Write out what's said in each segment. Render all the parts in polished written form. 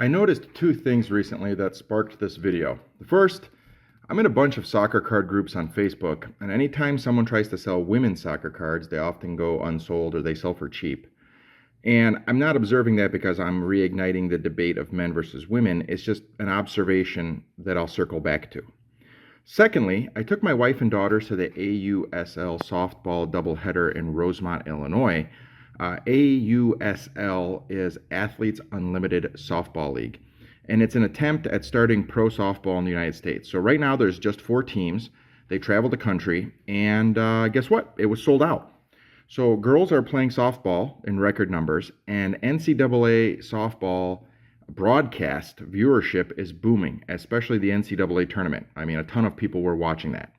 I noticed two things recently that sparked this video. The first, I'm in a bunch of soccer card groups on Facebook, and anytime someone tries to sell women's soccer cards, they often go unsold or they sell for cheap. And I'm not observing that because I'm reigniting the debate of men versus women. It's just an observation that I'll circle back to. Secondly, I took my wife and daughters to the AUSL softball doubleheader in Rosemont, Illinois. AUSL is Athletes Unlimited Softball League, and it's an attempt at starting pro softball in the United States. So right now there's just 4 teams. They travel the country, and guess what? It was sold out. So girls are playing softball in record numbers, and NCAA softball broadcast viewership is booming, especially the NCAA tournament. I mean, a ton of people were watching that.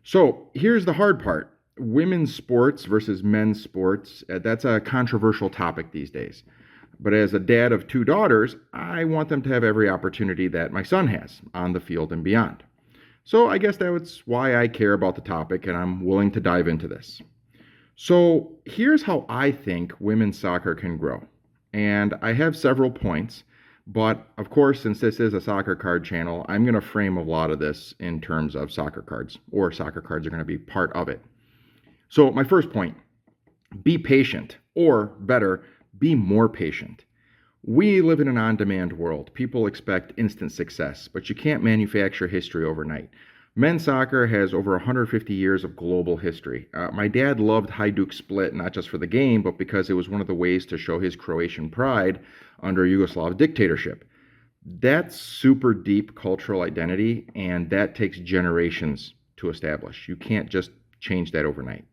So here's the hard part. Women's sports versus men's sports, that's a controversial topic these days. But as a dad of 2 daughters, I want them to have every opportunity that my son has on the field and beyond. So I guess that's why I care about the topic, and I'm willing to dive into this. So here's how I think women's soccer can grow. And I have several points, but of course, since this is a soccer card channel, I'm going to frame a lot of this in terms of soccer cards, or soccer cards are going to be part of it. So my first point, be patient, or better, be more patient. We live in an on-demand world. People expect instant success, but you can't manufacture history overnight. Men's soccer has over 150 years of global history. My dad loved Hajduk Split, not just for the game, but because it was one of the ways to show his Croatian pride under Yugoslav dictatorship. That's super deep cultural identity, and that takes generations to establish. You can't just change that overnight.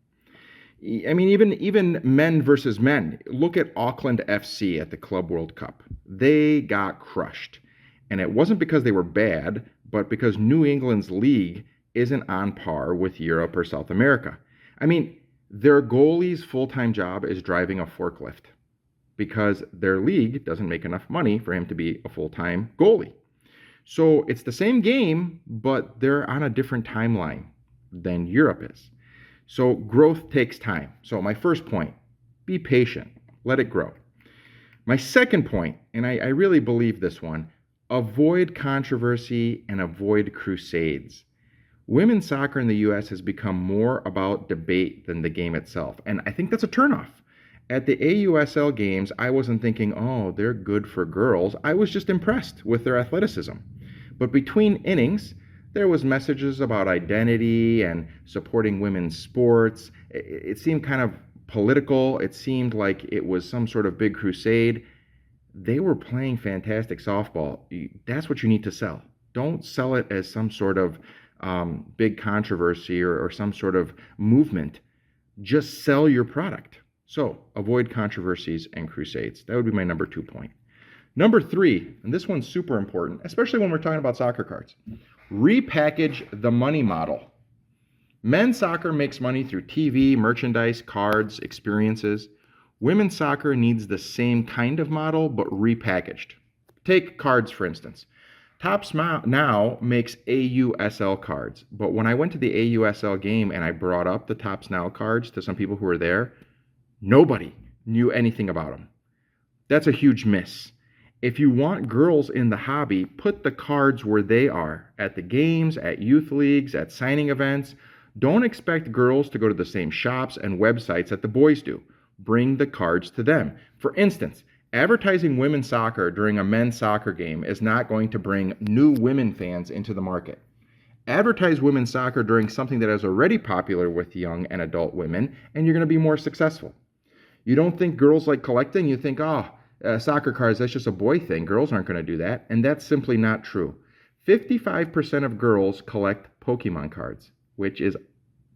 I mean, even men versus men. Look at Auckland FC at the Club World Cup. They got crushed. And it wasn't because they were bad, but because New England's league isn't on par with Europe or South America. I mean, their goalie's full-time job is driving a forklift because their league doesn't make enough money for him to be a full-time goalie. So it's the same game, but they're on a different timeline than Europe is. So growth takes time. So my first point, be patient, let it grow. My second point, and I really believe this one, avoid controversy and avoid crusades. Women's soccer in the U.S. has become more about debate than the game itself, and I think that's a turnoff. At the AUSL games, I wasn't thinking, oh, they're good for girls. I was just impressed with their athleticism. But between innings, there was messages about identity and supporting women's sports. It seemed kind of political. It seemed like it was some sort of big crusade. They were playing fantastic softball. That's what you need to sell. Don't sell it as some sort of big controversy or some sort of movement. Just sell your product. So avoid controversies and crusades. That would be my number 2 point. Number 3, and this one's super important, especially when we're talking about soccer cards. Repackage the money model. Men's soccer makes money through TV, merchandise, cards, experiences. Women's soccer needs the same kind of model, but repackaged. Take cards, for instance. Topps Now makes AUSL cards, but when I went to the AUSL game and I brought up the Topps Now cards to some people who were there, nobody knew anything about them. That's a huge miss. If you want girls in the hobby, put the cards where they are, at the games, at youth leagues, at signing events. Don't expect girls to go to the same shops and websites that the boys do. Bring the cards to them. For instance, advertising women's soccer during a men's soccer game is not going to bring new women fans into the market. Advertise women's soccer during something that is already popular with young and adult women, and you're going to be more successful. You don't think girls like collecting? You think, soccer cards, that's just a boy thing. Girls aren't going to do that. And that's simply not true. 55% of girls collect Pokemon cards, which is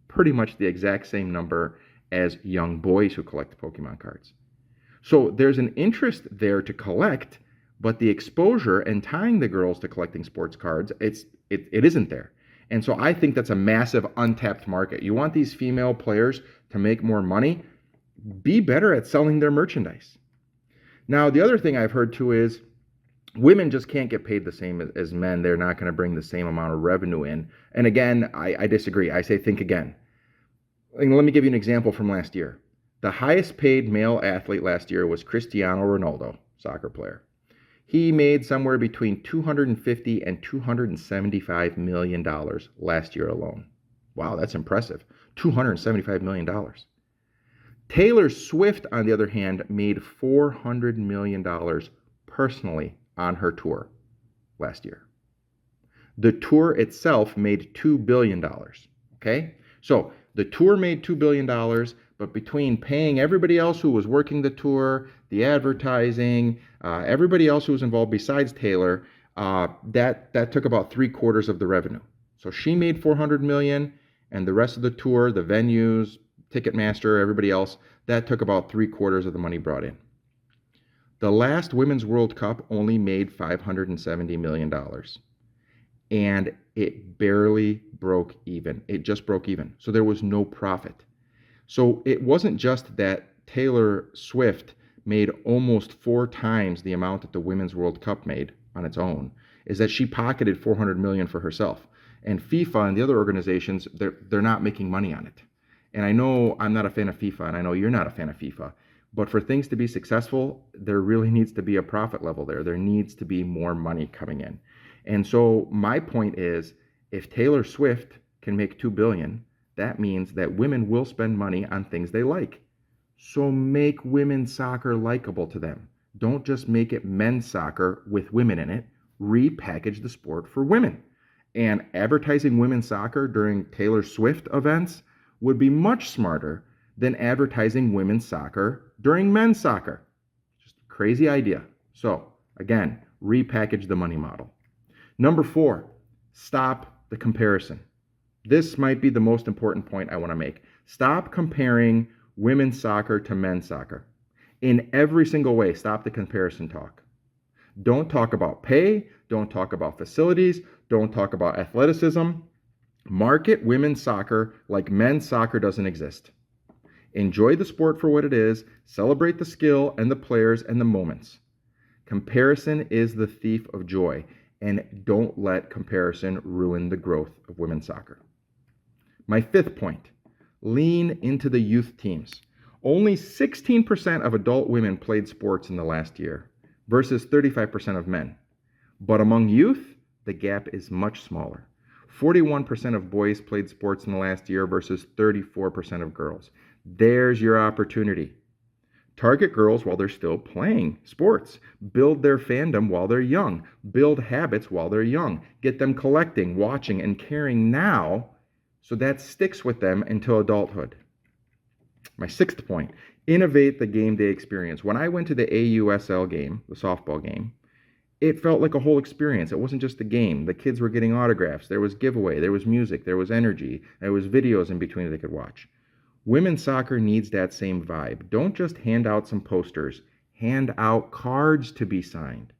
pretty much the exact same number as young boys who collect Pokemon cards. So there's an interest there to collect, but the exposure and tying the girls to collecting sports cards, it isn't there. And so I think that's a massive untapped market. You want these female players to make more money? Be better at selling their merchandise. Now, the other thing I've heard too is women just can't get paid the same as men. They're not going to bring the same amount of revenue in. And again, I disagree. I say think again. And let me give you an example from last year. The highest paid male athlete last year was Cristiano Ronaldo, soccer player. He made somewhere between $250 and $275 million last year alone. Wow, that's impressive. $275 million. Taylor Swift, on the other hand, made $400 million personally on her tour last year. The tour itself made $2 billion. Okay? So the tour made $2 billion, but between paying everybody else who was working the tour, the advertising, everybody else who was involved besides Taylor, that took about 3/4 of the revenue. So she made $400 million, and the rest of the tour, the venues, Ticketmaster, everybody else, that took about 3/4 of the money brought in. The last Women's World Cup only made $570 million, and it barely broke even. It just broke even. So there was no profit. So it wasn't just that Taylor Swift made almost 4 times the amount that the Women's World Cup made on its own, is that she pocketed $400 million for herself. And FIFA and the other organizations, they're not making money on it. And I know I'm not a fan of FIFA, and I know you're not a fan of FIFA, but for things to be successful, there really needs to be a profit level there. There needs to be more money coming in. And so my point is, if Taylor Swift can make $2 billion, that means that women will spend money on things they like. So make women's soccer likable to them. Don't just make it men's soccer with women in it. Repackage the sport for women. And advertising women's soccer during Taylor Swift events would be much smarter than advertising women's soccer during men's soccer. Just a crazy idea. So, again, repackage the money model. Number 4, stop the comparison. This might be the most important point I want to make. Stop comparing women's soccer to men's soccer. In every single way, stop the comparison talk. Don't talk about pay. Don't talk about facilities. Don't talk about athleticism. Market women's soccer like men's soccer doesn't exist. Enjoy the sport for what it is. Celebrate the skill and the players and the moments. Comparison is the thief of joy, and don't let comparison ruin the growth of women's soccer. My 5th point, lean into the youth teams. Only 16% of adult women played sports in the last year versus 35% of men. But among youth, the gap is much smaller. 41% of boys played sports in the last year versus 34% of girls. There's your opportunity. Target girls while they're still playing sports. Build their fandom while they're young. Build habits while they're young. Get them collecting, watching, and caring now so that sticks with them until adulthood. My 6th point, innovate the game day experience. When I went to the AUSL game, the softball game, it felt like a whole experience. It wasn't just a game. The kids were getting autographs. There was giveaway. There was music. There was energy. There was videos in between that they could watch. Women's soccer needs that same vibe. Don't just hand out some posters. Hand out cards to be signed.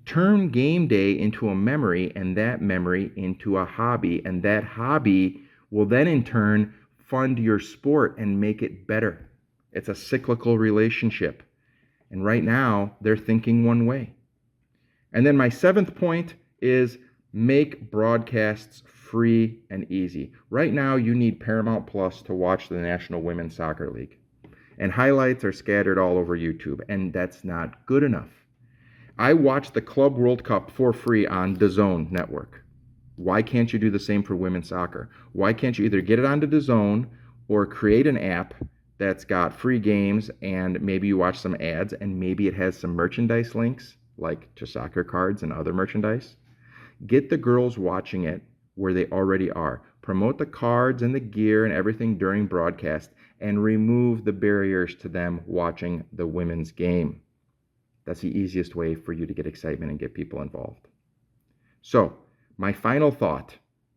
Turn game day into a memory, and that memory into a hobby, and that hobby will then in turn fund your sport and make it better. It's a cyclical relationship. And right now, they're thinking one way. And then my 7th point is make broadcasts free and easy. Right now, you need Paramount Plus to watch the National Women's Soccer League. And highlights are scattered all over YouTube, and that's not good enough. I watched the Club World Cup for free on DAZN network. Why can't you do the same for women's soccer? Why can't you either get it onto DAZN or create an app that's got free games and maybe you watch some ads and maybe it has some merchandise links like to soccer cards and other merchandise? Get the girls watching it where they already are. Promote the cards and the gear and everything during broadcast and remove the barriers to them watching the women's game. That's the easiest way for you to get excitement and get people involved. So, my final thought,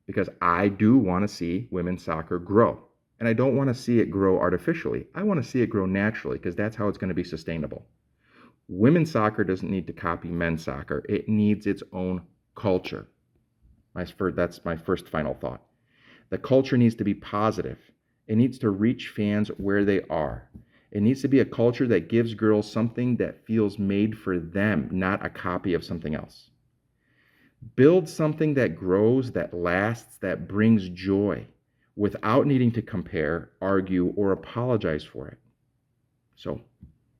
because I do want to see women's soccer grow, and I don't want to see it grow artificially. I want to see it grow naturally because that's how it's going to be sustainable. Women's soccer doesn't need to copy men's soccer. It needs its own culture. That's my first final thought. The culture needs to be positive. It needs to reach fans where they are. It needs to be a culture that gives girls something that feels made for them, not a copy of something else. Build something that grows, that lasts, that brings joy without needing to compare, argue, or apologize for it. So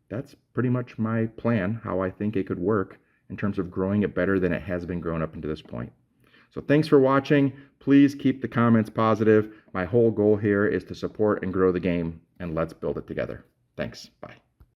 that's pretty much my plan, how I think it could work in terms of growing it better than it has been grown up into this point. So thanks for watching. Please keep the comments positive. My whole goal here is to support and grow the game, and let's build it together. Thanks. Bye.